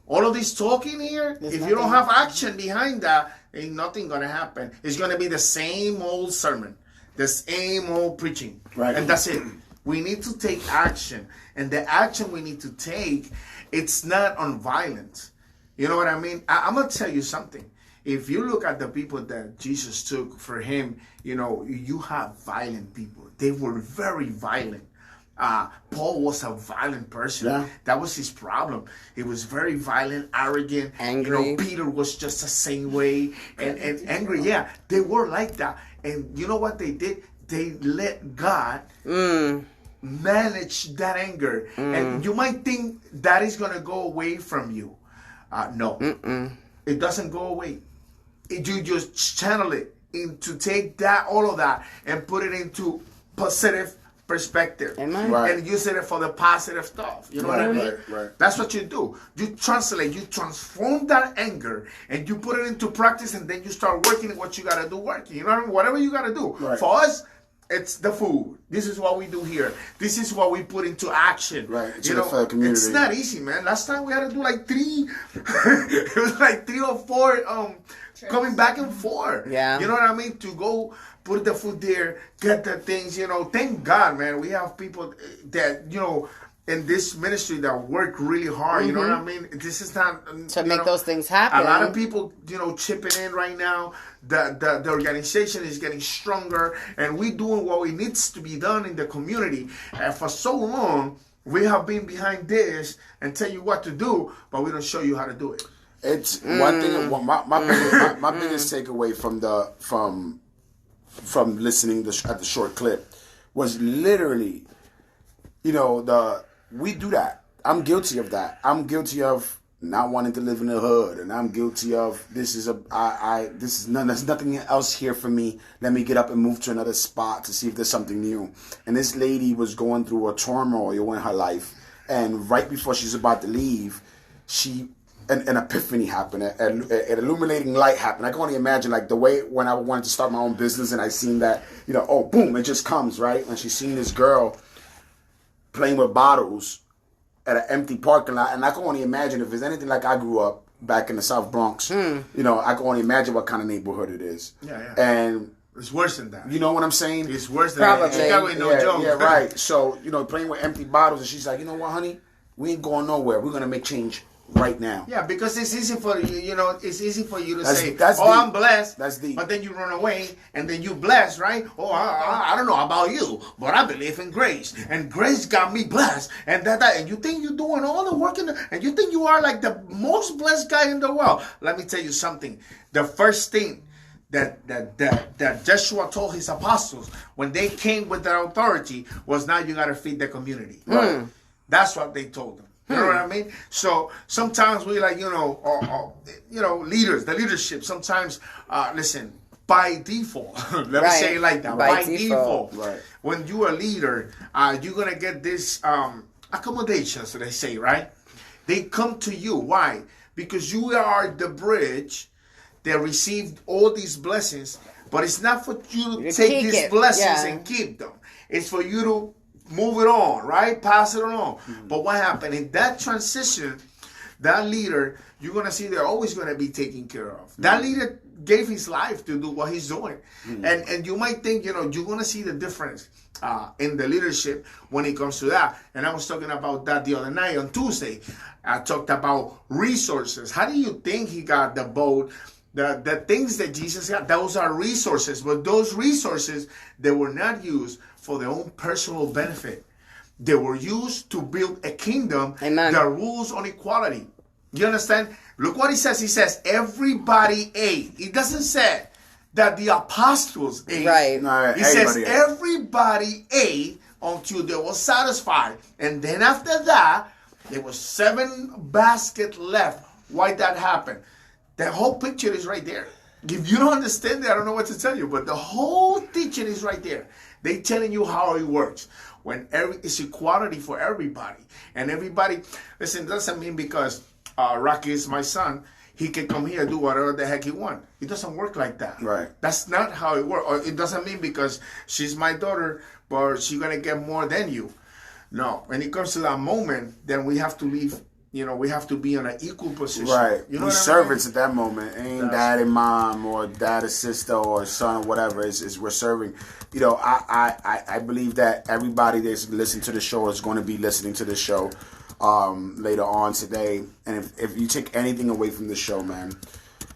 All of this talking here, if you don't have action behind that, ain't nothing going to happen. It's going to be the same old sermon, the same old preaching. Right. And that's it. We need to take action. And the action we need to take, it's not on violence. You know what I mean? I'm going to tell you something. If you look at the people that Jesus took for him, you know, you have violent people. They were very violent. Paul was a violent person. Yeah. That was his problem. He was very violent, arrogant. Angry. You know, Peter was just the same way. And angry. Yeah, they were like that. And you know what they did? They let God manage that anger. And you might think that is going to go away from you. No. It doesn't go away. You just channel it into take that, all of that, and put it into positive perspective. Amen. Right. And use it for the positive stuff. You know what I mean? Right. That's what you do. You translate, you transform that anger, and you put it into practice, and then you start working at what you got to do working. You know what I mean? Whatever you got to do. Right. For us, it's the food. This is what we do here. This is what we put into action. Right. It's You for the community. It's not easy, man. Last time we had to do like 3. It was like 3 or 4 coming back and forth. Yeah. You know what I mean? To go put the food there, get the things, you know. Thank God, man. We have people that, you know, in this ministry that work really hard. You know what I mean? This is not To make those things happen. A lot of people, you know, chipping in right now. The organization is getting stronger, and we doing what needs to be done in the community. And for so long, we have been behind this and tell you what to do, but we don't show you how to do it. It's one thing. My biggest takeaway from listening at the short clip was literally, you know, we do that. I'm guilty of that. I'm guilty of not wanting to live in the hood, and I'm guilty of there's nothing else here for me. Let me get up and move to another spot to see if there's something new. And this lady was going through a turmoil in her life, and right before she's about to leave, an epiphany happened, an illuminating light happened. I can only imagine, like, the way when I wanted to start my own business and I seen that, you know, oh, boom, it just comes, right? And she's seen this girl playing with bottles at an empty parking lot. And I can only imagine if it's anything like I grew up back in the South Bronx, you know, I can only imagine what kind of neighborhood it is. Yeah. And It's worse than that. you know what I'm saying? It's worse than Probably. that. Chicago ain't no joke. Yeah, right. So, you know, playing with empty bottles, and she's like, you know what, honey? We ain't going nowhere. We're going to make change right now. Yeah, because it's easy for you. You know, it's easy for you to That's- say, that's "Oh, deep. I'm blessed." That's deep. But then you run away, and then you blessed, right? Oh, I don't know about you, but I believe in grace, and grace got me blessed, and that, and you think you're doing all the work, and you think you are like the most blessed guy in the world. Let me tell you something. The first thing that Joshua told his apostles when they came with their authority was, now you got to feed the community. Right. That's what they told them. You know what I mean? So sometimes we like, leaders, the leadership, sometimes, listen, by default, let me say it like that, by default. Right. When you're a leader, you're going to get this accommodations, they say, right? They come to you. Why? Because you are the bridge that received all these blessings, but it's not for you to take these blessings and keep them. It's for you to move it on, right? Pass it on. But what happened in that transition, that leader, you're going to see they're always going to be taken care of. That leader gave his life to do what he's doing. And you might think, you're going to see the difference in the leadership when it comes to that. And I was talking about that the other night on Tuesday. I talked about resources. How do you think he got the boat? The things that Jesus got, those are resources. But those resources, they were not used for their own personal benefit. They were used to build a kingdom that rules on equality. You understand? Look what he says. He says, everybody ate. It doesn't say that the apostles ate. Right. No, He says, ate. everybody ate until they were satisfied. And then after that, there was 7 baskets left. Why that happened? The whole picture is right there. If you don't understand it, I don't know what to tell you, but the whole teaching is right there. They telling you how it works. When it's equality for everybody. And everybody, listen, doesn't mean because Rocky is my son, he can come here and do whatever the heck he wants. It doesn't work like that. Right. That's not how it works. Or it doesn't mean because she's my daughter, but she's going to get more than you. No. When it comes to that moment, then we have to leave. We have to be in an equal position. Right. You know we what servants I mean? at that moment. Ain't dad and mom or dad and sister or son or whatever. Is we're serving. I believe that everybody that's listening to the show is going to be listening to the show later on today. And if you take anything away from the show, man,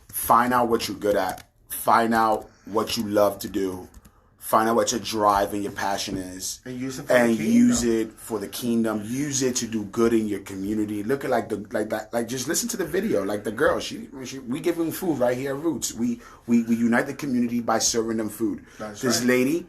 find out what you're good at. Find out what you love to do. Find out what your drive and your passion is, and use it for the kingdom. Use it to do good in your community. Look at just listen to the video. Like the girl, we give them food right here at Roots. We unite the community by serving them food. This lady,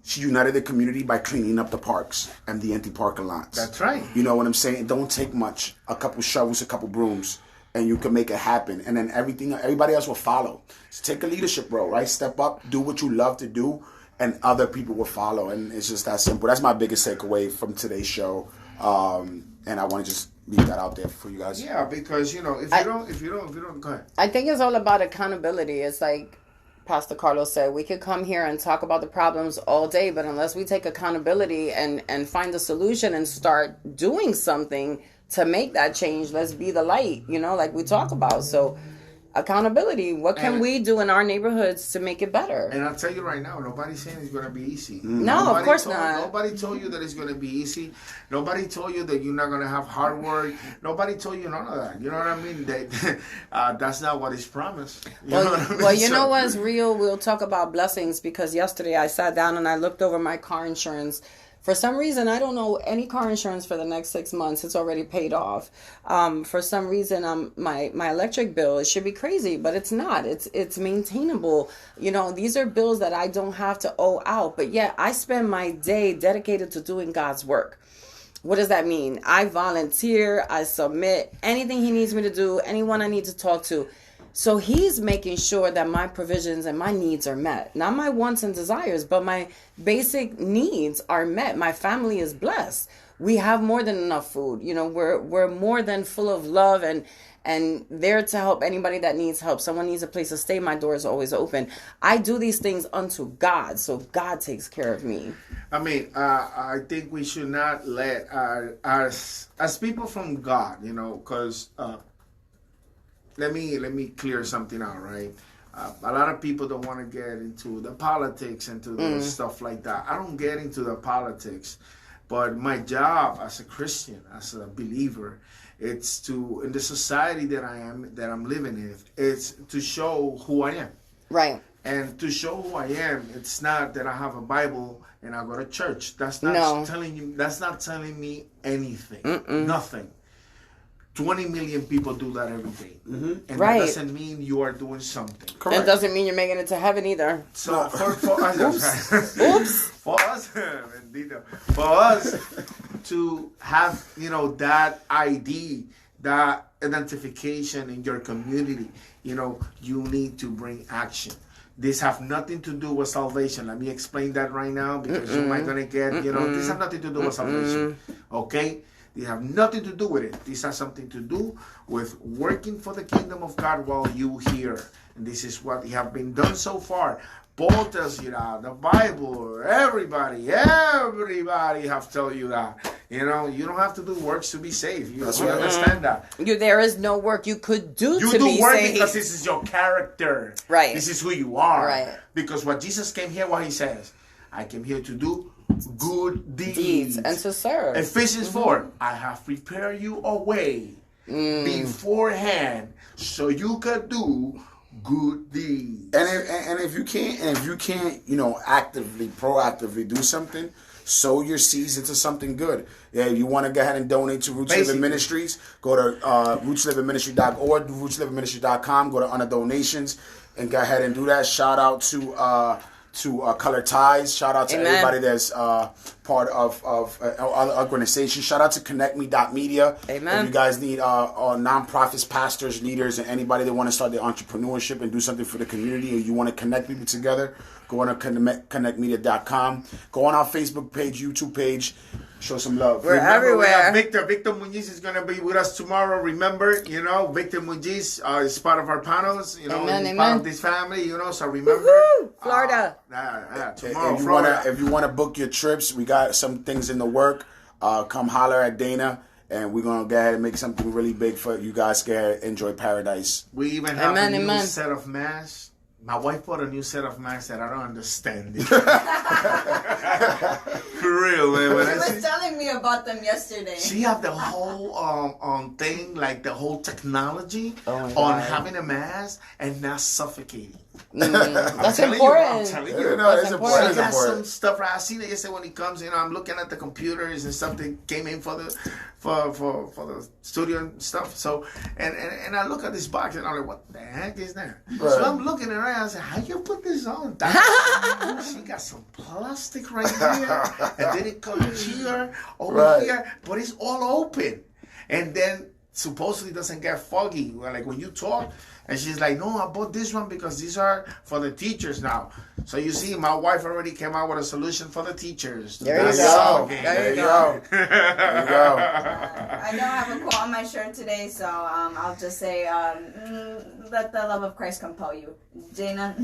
she united the community by cleaning up the parks and the empty parking lots. That's right. You know what I'm saying? It don't take much. A couple shovels, a couple brooms. And you can make it happen, and then everybody else will follow. So take a leadership role, right? Step up, do what you love to do, and other people will follow. And it's just that simple. That's my biggest takeaway from today's show. And I want to just leave that out there for you guys. Yeah, because if you don't, go ahead. I think it's all about accountability. It's like Pastor Carlos said, we could come here and talk about the problems all day, but unless we take accountability and find a solution and start doing something to make that change, let's be the light, like we talk about. So accountability, what can we do in our neighborhoods to make it better? And I'll tell you right now, nobody's saying it's going to be easy. No, of course not. Nobody told you that it's going to be easy. Nobody told you that you're not going to have hard work. Nobody told you none of that. You know what I mean? That's not what is promised. You know what I mean? Well, you know what's real? We'll talk about blessings, because yesterday I sat down and I looked over my car insurance. For some reason, I don't know any car insurance for the next 6 months. It's already paid off. For some reason, my electric bill, it should be crazy, but it's not. It's maintainable. These are bills that I don't have to owe out. But yet, I spend my day dedicated to doing God's work. What does that mean? I volunteer. I submit anything He needs me to do, anyone I need to talk to. So He's making sure that my provisions and my needs are met. Not my wants and desires, but my basic needs are met. My family is blessed. We have more than enough food. We're more than full of love and there to help anybody that needs help. Someone needs a place to stay, my door is always open. I do these things unto God, so God takes care of me. I mean, I think we should not let as people from God, because let me clear something out, right? A lot of people don't want to get into the politics and to the stuff like that. I don't get into the politics But my job as a Christian, as a believer, it's to, in the society that I'm living in, it's to show who I am. Right. And to show who I am, it's not that I have a Bible and I go to church. That's not telling you. That's not telling me anything. Nothing. 20 million people do that every day. And that doesn't mean you are doing something. Correct. It doesn't mean you're making it to heaven either. So for us, for us to have, that ID, that identification in your community, you need to bring action. This have nothing to do with salvation. Let me explain that right now, because you might gonna get, this have nothing to do with salvation. Okay? They have nothing to do with it. This has something to do with working for the kingdom of God while you here. And this is what have been done so far. Paul tells you that. The Bible, everybody have tell you that. You don't have to do works to be saved. You understand that. There is no work you could do to be saved. You do work because this is your character. Right. This is who you are. Right. Because what Jesus came here, what he says, I came here to do good deeds and to serve. Ephesians 4, I have prepared you a way beforehand so you could do good deeds. And if you can't, actively, proactively do something, sow your seeds into something good. Yeah, you want to go ahead and donate to Roots Living Ministries, go to rootslivingministry.org, rootslivingministry.com, go to under donations, and go ahead and do that. Shout out to Color Ties. Shout out to everybody that's part of other organizations. Shout out to ConnectMe.media. Amen. If you guys need nonprofits, pastors, leaders, and anybody that want to start their entrepreneurship and do something for the community, or you want to connect people together, go on to connectmedia.com. Go on our Facebook page, YouTube page. Show some love. We're everywhere. Victor Muniz is going to be with us tomorrow. Remember, Victor Muniz is part of our panels. He's part of this family, so remember. Woo-hoo! Florida. Tomorrow, if you want to book your trips, we got some things in the work. Come holler at Dana, and we're going to go ahead and make something really big for you guys to enjoy paradise. We even have a new set of masks. My wife bought a new set of masks that I don't understand. For real, man. She was telling me about them yesterday. She have the whole thing, like the whole technology on having a mask and not suffocating. That's important. I'm telling you. It's important. She got some stuff. I seen it yesterday when he comes in. I'm looking at the computers and stuff that came in for the studio and stuff. So and I look at this box and I'm like, what the heck is that? Right. So I'm looking around. I said, how you put this on? She got some plastic right here, and then it comes here over here, but it's all open, and then supposedly doesn't get foggy. Like when you talk. And she's like, no, I bought this one because these are for the teachers now. So you see, my wife already came out with a solution for the teachers. There you go. There you go. I know I have a quote on my shirt today, so I'll just say, let the love of Christ compel you. Dana?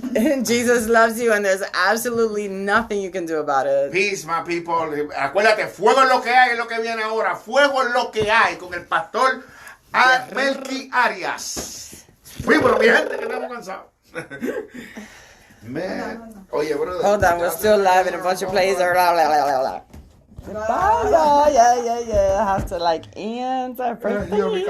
Jesus loves you, and there's absolutely nothing you can do about it. Peace, my people. Acuérdate, fuego es lo que hay, es lo que viene ahora. Fuego es lo que hay con el pastor Melky Arias. Pero mi gente, que estamos cansados. Man. Oye, brother. Hold on, we're still live in a bunch of places. Goodbye, yeah. I have to end our first thing.